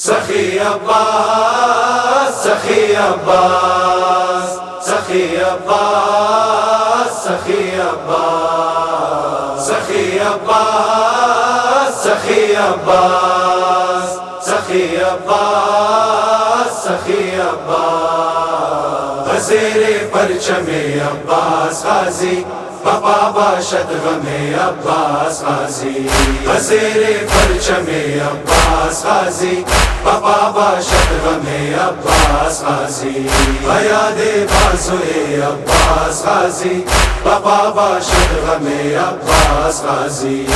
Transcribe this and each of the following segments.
سخی عباس سخی عباس سخی عباس سخی عباس سخی عباس سخی عباس سخی عباس سخی عباس زیر پرچم عباس غازی بابا باشد غم عباس غازی زیر پرچم عباس غازی بابا باشد غم عباس غازی یاد بازوئے عباس غازی بابا باشد غم عباس غازی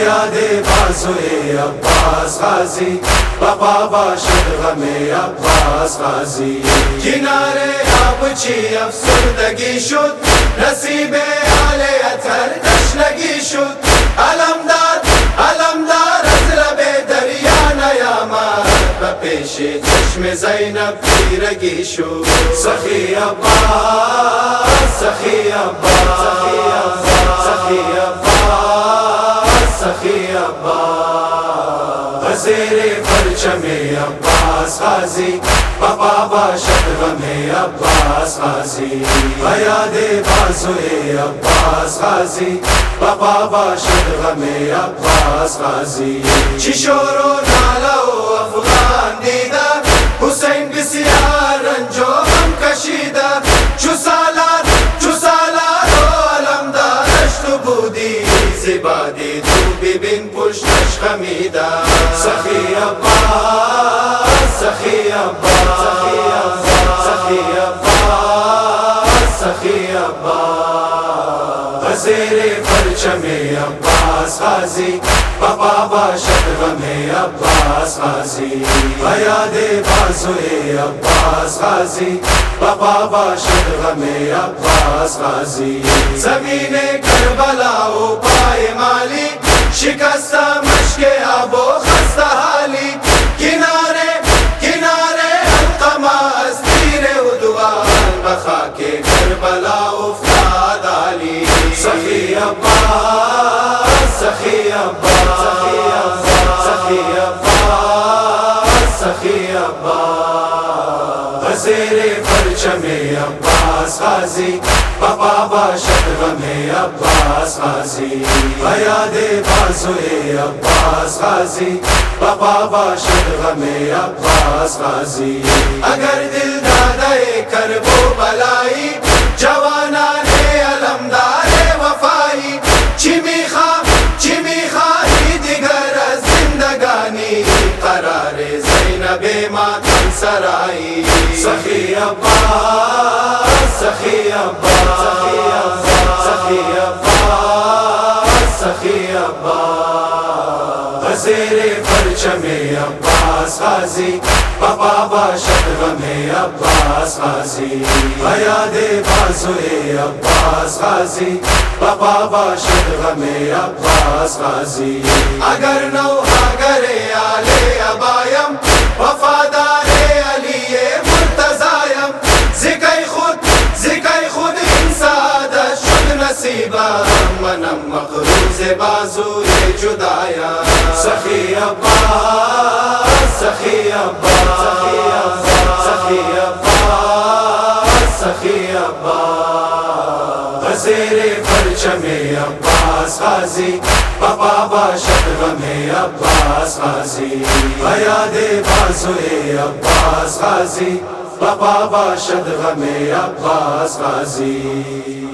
یاد بازوئے عباس غازی بابا باشد غم عباس غازی کنارے آب چی افسردگی شد نصیب آل اطہر تشنگی شد علمدار علمدار از لب دریا نیامد و پیش چشم زینب تیرگی شد سخی عباس سخی عباس سخی عباس سخی عباس زیر پرچم عباس غازی بابا باشد غم عباس غازی یاد بازوئے عباس غازی بابا باشد غم عباس غازی چی شور و ناله و افغان دیده حسین بسیار رنج و غم کشیده چو سالار و علمدارش تو بودی زیبادی تو ببین پشتش خمیده سخی عباس سخی عباس سخی عباس سخی عباس زیر پرچم عباس غازی بابا باشد غم عباس غازی یاد بازوئے عباس غازی بابا باشد غم عباس غازی زمین کربلا و پائے مالی شکستہ مشک آب و خستہ حالی کنارے کنارے القمہ از تیر عدوان بخاک کربلا افتاد علی سخی عباس سخی عباس سخی عباس سخی عباس زیر پرچم عباس غازی بابا باشد غم عباس غازی یاد بازوئے عباس غازی بابا باشد غم عباس غازی اگر دل دادے کرب و بلائی جوانان علمدار وفائی چی میخواهی دیگر از زندگانی قرار زینب ماتم سرائی سخی عباس سخی عباس سخی عباس سخی عباس زیر پرچم عباس غازی بابا باشد غم عباس غازی یاد بازوئے عباس غازی بابا باشد غم عباس غازی اگر نوحہ گرے آل ابایم وفادار علی مرتضایم زکی خود این سعادت شد نصیبم منم مقروض بازوئے جدایا سخی عباس سخی عباس سخی عباس سخی عباس زیر پرچم عباس غازی بابا باشد غم عباس غازی یاد بازوئے عباس غازی بابا باشد غم عباس غازی